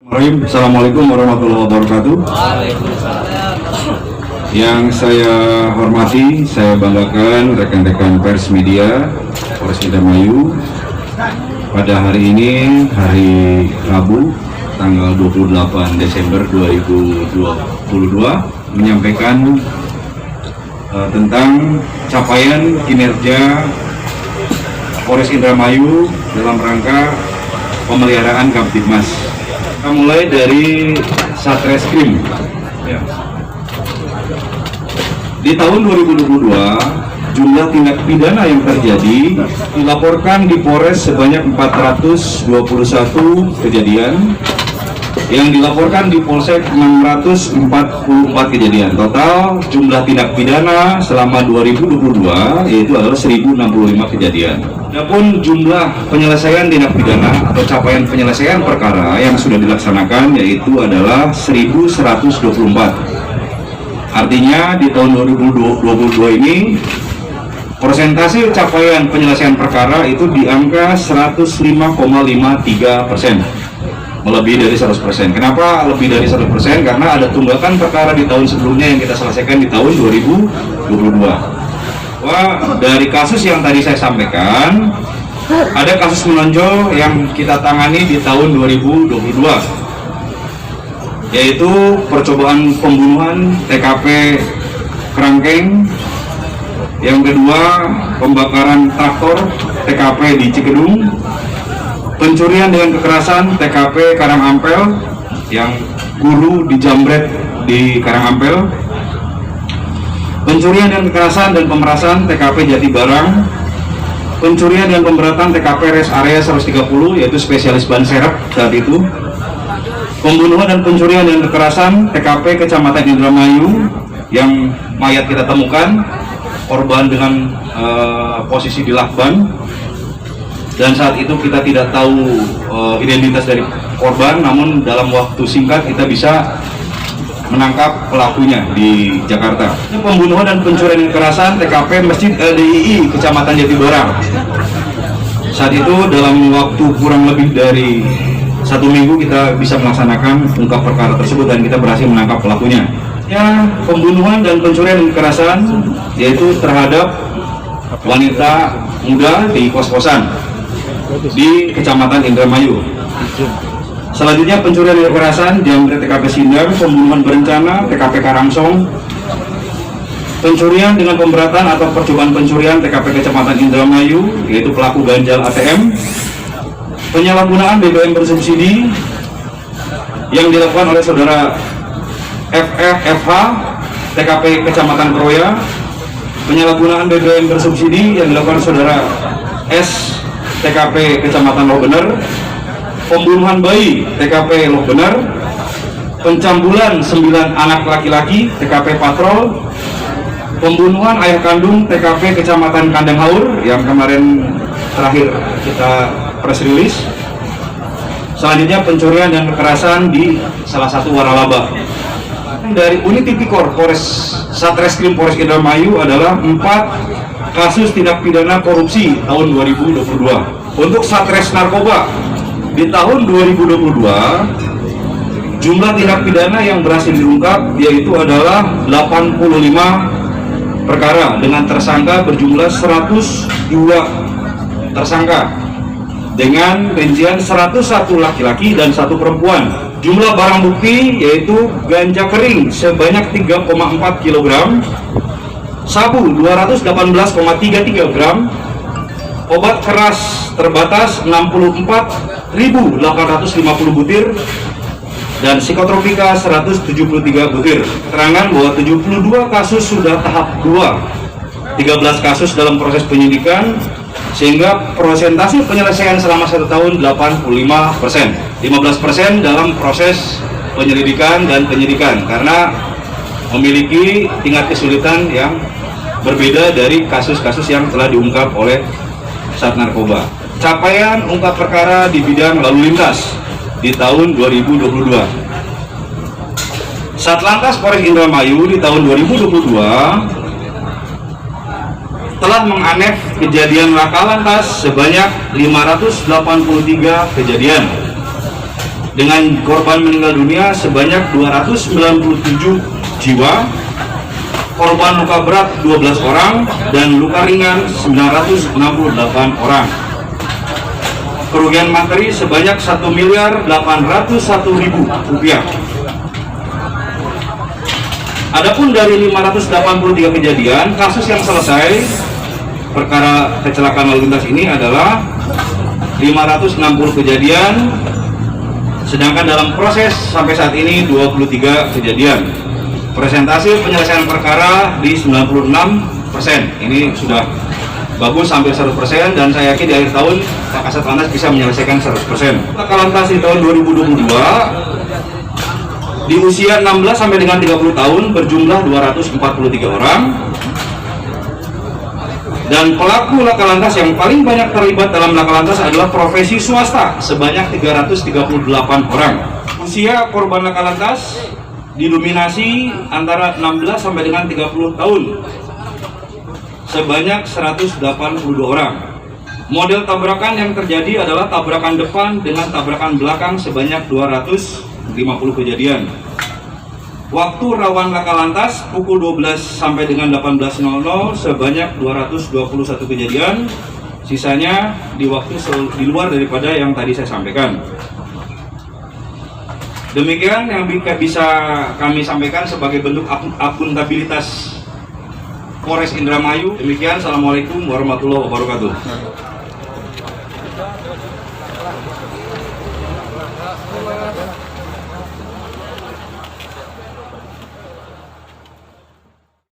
Assalamualaikum warahmatullahi wabarakatuh. Yang saya hormati, saya banggakan rekan-rekan pers media Polres Indramayu, pada hari ini, hari Rabu, tanggal 28 Desember 2022, menyampaikan tentang capaian kinerja Polres Indramayu dalam rangka pemeliharaan Kamtibmas. Kita mulai dari Satreskrim. Ya. Di tahun 2022, jumlah tindak pidana yang terjadi dilaporkan di Polres sebanyak 421 kejadian, yang dilaporkan di Polsek 644 kejadian. Total jumlah tindak pidana selama 2022 yaitu adalah 1065 kejadian. Adapun jumlah penyelesaian tindak pidana atau capaian penyelesaian perkara yang sudah dilaksanakan yaitu adalah 1124. Artinya di tahun 2022 ini persentase capaian penyelesaian perkara itu di angka 105,53%. Melebihi dari 100%. Kenapa lebih dari 100%? Karena ada tunggakan perkara di tahun sebelumnya yang kita selesaikan di tahun 2022. Wah, dari kasus yang tadi saya sampaikan, ada kasus menonjol yang kita tangani di tahun 2022, yaitu percobaan pembunuhan TKP Kerangkeng. Yang kedua, pembakaran traktor TKP di Cikedung. Pencurian dengan kekerasan TKP Karangampel, yang guru dijambret di Karangampel. Pencurian dan kekerasan dan pemerasan TKP Jatibarang. Pencurian dan pemberatan TKP Res Area 130, yaitu spesialis ban serep saat itu. Pembunuhan dan pencurian dan kekerasan TKP Kecamatan Indramayu, yang mayat kita temukan, korban dengan posisi di lakban. Dan saat itu kita tidak tahu identitas dari korban, namun dalam waktu singkat kita bisa menangkap pelakunya di Jakarta. Pembunuhan dan pencurian kekerasan TKP Masjid LDII Kecamatan Jatibarang. Saat itu dalam waktu kurang lebih dari 1 minggu kita bisa melaksanakan ungkap perkara tersebut dan kita berhasil menangkap pelakunya. Ya, pembunuhan dan pencurian kekerasan yaitu terhadap wanita muda di kos-kosan di Kecamatan Indramayu. Selanjutnya pencurian dan kekerasan jambret TKP Sindang, pembunuhan berencana TKP Karangsong, pencurian dengan pemberatan atau percobaan pencurian TKP Kecamatan Indramayu, yaitu pelaku ganjal ATM, penyalahgunaan BBM bersubsidi yang dilakukan oleh saudara FH TKP Kecamatan Kroya, penyalahgunaan BBM bersubsidi yang dilakukan saudara S TKP Kecamatan Lobener, pembunuhan bayi TKP Lobener, pencambulan 9 anak laki-laki TKP Patrol, pembunuhan ayah kandung TKP Kecamatan Kandang Haur yang kemarin terakhir kita press release. Selanjutnya pencurian dan kekerasan di salah satu waralaba. Dari unit tipikor Polres Satreskrim Polres Indramayu adalah 4 kasus tindak pidana korupsi tahun 2022. Untuk Satres Narkoba di tahun 2022, jumlah tindak pidana yang berhasil diungkap yaitu adalah 85 perkara dengan tersangka berjumlah 102 tersangka dengan rincian 101 laki-laki dan 1 perempuan. Jumlah barang bukti yaitu ganja kering sebanyak 3,4 kg, sabu 218,33 gram, obat keras terbatas 64.850 butir, dan psikotropika 173 butir. Keterangan bahwa 72 kasus sudah tahap 2, 13 kasus dalam proses penyidikan, sehingga persentase penyelesaian selama 1 tahun 85%, 15% dalam proses penyelidikan dan penyidikan, karena memiliki tingkat kesulitan yang berbeda dari kasus-kasus yang telah diungkap oleh Sat Narkoba. Capaian ungkap perkara di bidang lalu lintas di tahun 2022. Satlantas Polres Indramayu di tahun 2022 telah menganef kejadian laka lantas sebanyak 583 kejadian. dengan korban meninggal dunia sebanyak 297 jiwa, korban luka berat 12 orang, dan luka ringan 968 orang. Kerugian materi sebanyak 1.801.000 rupiah. Adapun dari 583 kejadian, kasus yang selesai perkara kecelakaan lalu lintas ini adalah 560 kejadian, sedangkan dalam proses sampai saat ini 23 kejadian. Presentasi penyelesaian perkara di 96%. Ini sudah bagus, sampai 100%, dan saya yakin di akhir tahun Pak Kasat Lantas bisa menyelesaikan 100%. Laka lantas di tahun 2022 di usia 16 sampai dengan 30 tahun berjumlah 243 orang. Dan pelaku laka lantas yang paling banyak terlibat dalam laka lantas adalah profesi swasta sebanyak 338 orang. Usia korban laka lantas didominasi antara 16 sampai dengan 30 tahun sebanyak 182 orang. Model tabrakan yang terjadi adalah tabrakan depan dengan tabrakan belakang sebanyak 250 kejadian. Waktu rawan laka lantas pukul 12 sampai dengan 18.00 sebanyak 221 kejadian, sisanya di waktu di luar daripada yang tadi saya sampaikan. Demikian yang bisa kami sampaikan sebagai bentuk akuntabilitas Polres Indramayu. Demikian, assalamualaikum warahmatullahi wabarakatuh.